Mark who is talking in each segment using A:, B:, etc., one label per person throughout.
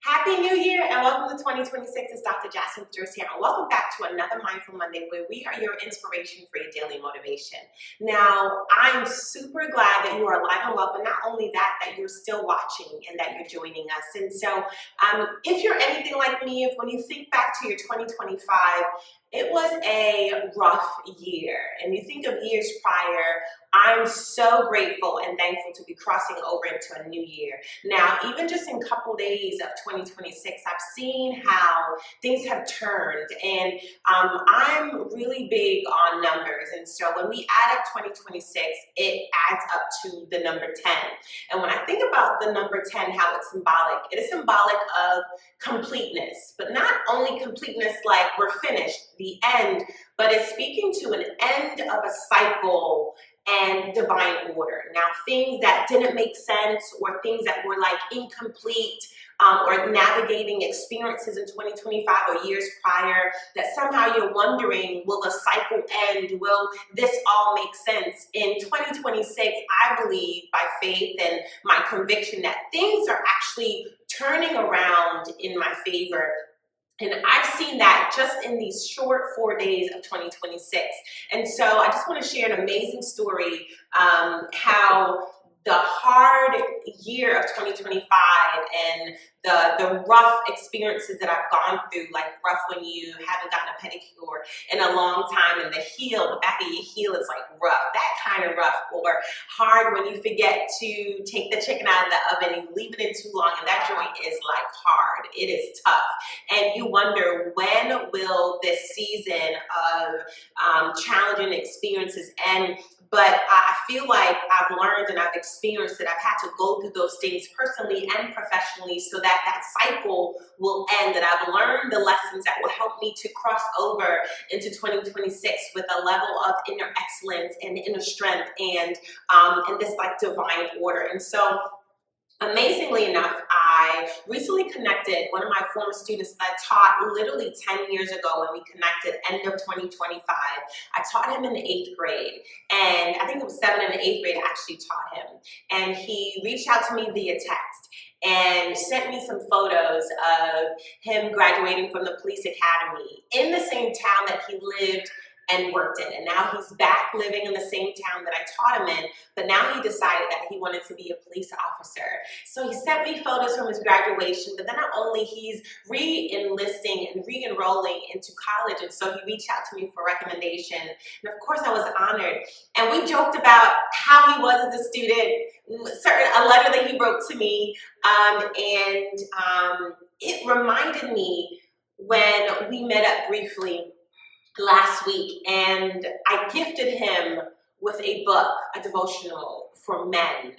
A: Happy New Year and welcome to 2026. It's Dr. Jasmine Joyce here, and welcome back to another Mindful Monday where we are your inspiration for your daily motivation. Now, I'm super glad that you are alive and well, but not only that, that you're still watching and that you're joining us. And so, if you're anything like me, if when you think back to your 2025, it was a rough year, and you think of years prior, I'm so grateful and thankful to be crossing over into a new year. Now, even just in a couple days of 2026, I've seen how things have turned, and I'm really big on numbers. And so when we add up 2026, it adds up to the number 10. And when I think about the number 10, how it's symbolic, it is symbolic of completeness, but not only completeness like we're finished, the end, but it's speaking to an end of a cycle and divine order. Now, things that didn't make sense or things that were like incomplete or navigating experiences in 2025 or years prior that somehow you're wondering, will the cycle end? Will this all make sense? In 2026, I believe by faith and my conviction that things are actually turning around in my favor. And I've seen that just in these short 4 days of 2026. And so I just want to share an amazing story, how the hard year of 2025 and the rough experiences that I've gone through, like rough when you haven't gotten a pedicure in a long time and the back of your heel is like rough, that kind of rough, or hard when you forget to take the chicken out of the oven and you leave it in too long and that joint is like hard. It is tough. And you wonder, when will this season of challenging experiences end? But I feel like I've learned and I've experienced that I've had to go through those things personally and professionally so that that cycle will end, that I've learned the lessons that will help me to cross over into 2026 with a level of inner excellence and inner strength and this like divine order. And so, amazingly enough, I recently connected one of my former students that I taught literally 10 years ago when we connected, end of 2025. I taught him in the 8th grade, and I think it was 7th and 8th grade I actually taught him. And he reached out to me via text and sent me some photos of him graduating from the police academy in the same town that he lived and worked in. And now he's back living in the same town that I taught him in, but now he decided that he wanted to be a police officer. So he sent me photos from his graduation, but then not only he's re-enlisting and re-enrolling into college, and so he reached out to me for recommendation. And of course I was honored. And we joked about how he was as a student, a letter that he wrote to me, it reminded me when we met up briefly last week, and I gifted him with a book, a devotional for men,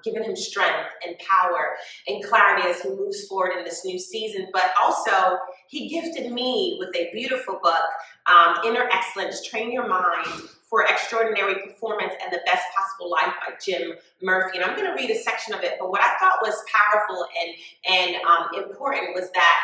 A: giving him strength and power and clarity as he moves forward in this new season. But also, he gifted me with a beautiful book, Inner Excellence, Train Your Mind for Extraordinary Performance and the Best Possible Life by Jim Murphy. And I'm going to read a section of it, but what I thought was powerful and important was that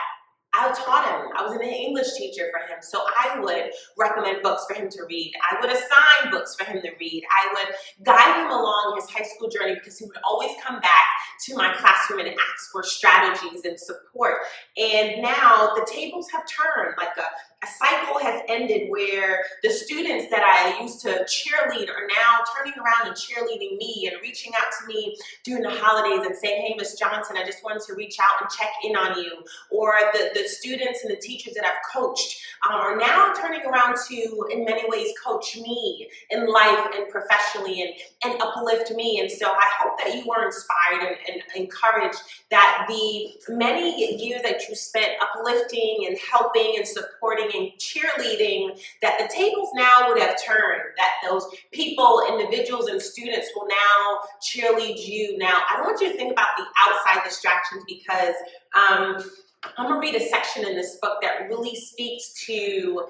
A: I taught him. I was an English teacher for him, so I would recommend books for him to read. I would assign books for him to read. I would guide him along his high school journey because he would always come back to my classroom and ask for strategies and support. And now the tables have turned, like a cycle has ended where the students that I used to cheerlead are now turning around and cheerleading me and reaching out to me during the holidays and saying, hey, Miss Johnson, I just wanted to reach out and check in on you. Or the students and the teachers that I've coached are now turning around to, in many ways, coach me in life and professionally and uplift me. And so I hope that you were inspired and encouraged that the many years that you spent uplifting and helping and supporting and cheerleading, that the tables now would have turned, that those people, individuals, and students will now cheerlead you. Now, I don't want you to think about the outside distractions because I'm going to read a section in this book that really speaks to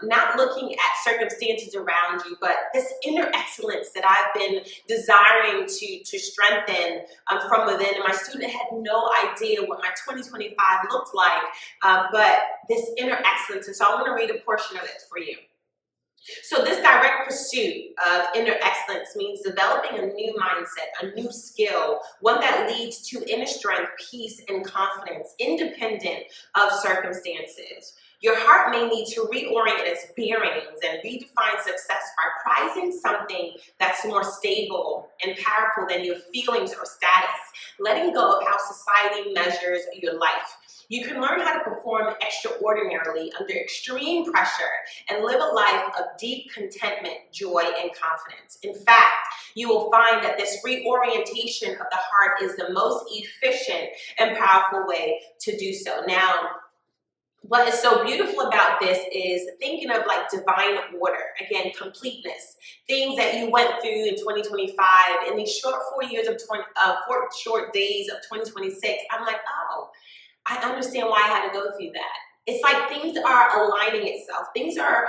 A: not looking at circumstances around you, but this inner excellence that I've been desiring to strengthen from within. And my student had no idea what my 2025 looked like, but this inner excellence. And so I'm going to read a portion of it for you. So this direct pursuit of inner excellence means developing a new mindset, a new skill, one that leads to inner strength, peace, and confidence, independent of circumstances. Your heart may need to reorient its bearings and redefine success by prizing something that's more stable and powerful than your feelings or status, letting go of how society measures your life. You can learn how to perform extraordinarily under extreme pressure and live a life of deep contentment, joy, and confidence. In fact, you will find that this reorientation of the heart is the most efficient and powerful way to do so. Now, what is so beautiful about this is thinking of like divine order, again, completeness, things that you went through in 2025, in these short 4 years of 4 short days of 2026. I'm like, oh, I understand why I had to go through that. It's like things are aligning itself. Things are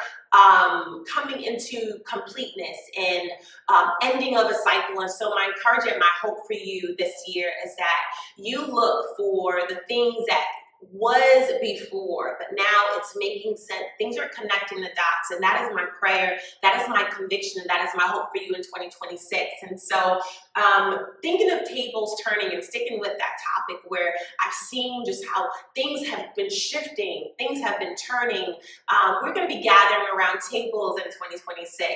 A: coming into completeness and ending of a cycle. And so my encouragement, my hope for you this year is that you look for the things that was before, but now it's making sense. Things are connecting the dots, and that is my prayer. That is my conviction, and that is my hope for you in 2026. And so thinking of tables turning and sticking with that topic where I've seen just how things have been shifting, things have been turning. We're going to be gathering around tables in 2026.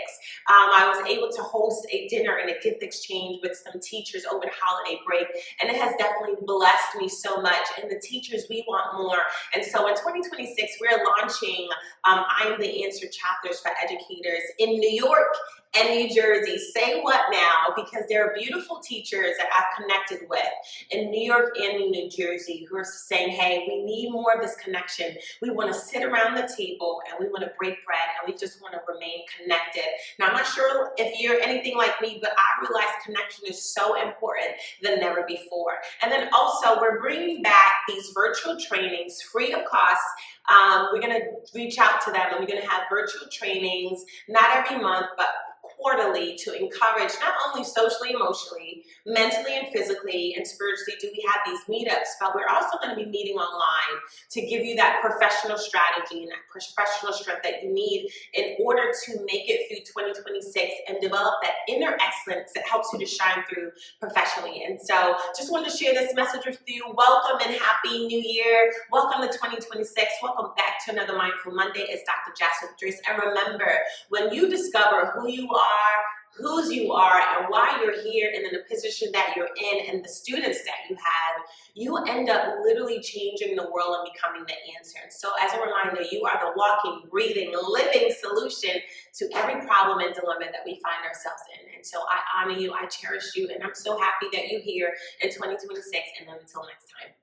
A: I was able to host a dinner and a gift exchange with some teachers over the holiday break, and it has definitely blessed me so much. And the teachers, we want more. And so in 2026, we're launching I Am the Answer chapters for educators in New York and New Jersey. Say what now? Because there are beautiful teachers that I've connected with in New York and in New Jersey who are saying, hey, we need more of this connection. We want to sit around the table and we want to break bread and we just want to remain connected. Now, I'm not sure if you're anything like me, but I realize connection is so important than never before. And then also, we're bringing back these virtual trainings free of cost. We're going to reach out to them and we're going to have virtual trainings, not every month, but quarterly, to encourage not only socially, emotionally, mentally, and physically, and spiritually do we have these meetups, but we're also going to be meeting online to give you that professional strategy and that professional strength that you need in order to make it through 2026 and develop that inner excellence that helps you to shine through professionally. And so just wanted to share this message with you. Welcome and happy new year. Welcome to 2026. Welcome back to another Mindful Monday. It's Dr. Jasmine Joyce. And remember, when you discover who you are, whose you are, and why you're here and in the position that you're in and the students that you have, you end up literally changing the world and becoming the answer. And so as a reminder, you are the walking, breathing, living solution to every problem and dilemma that we find ourselves in. And so I honor you, I cherish you, and I'm so happy that you're here in 2026. And then until next time.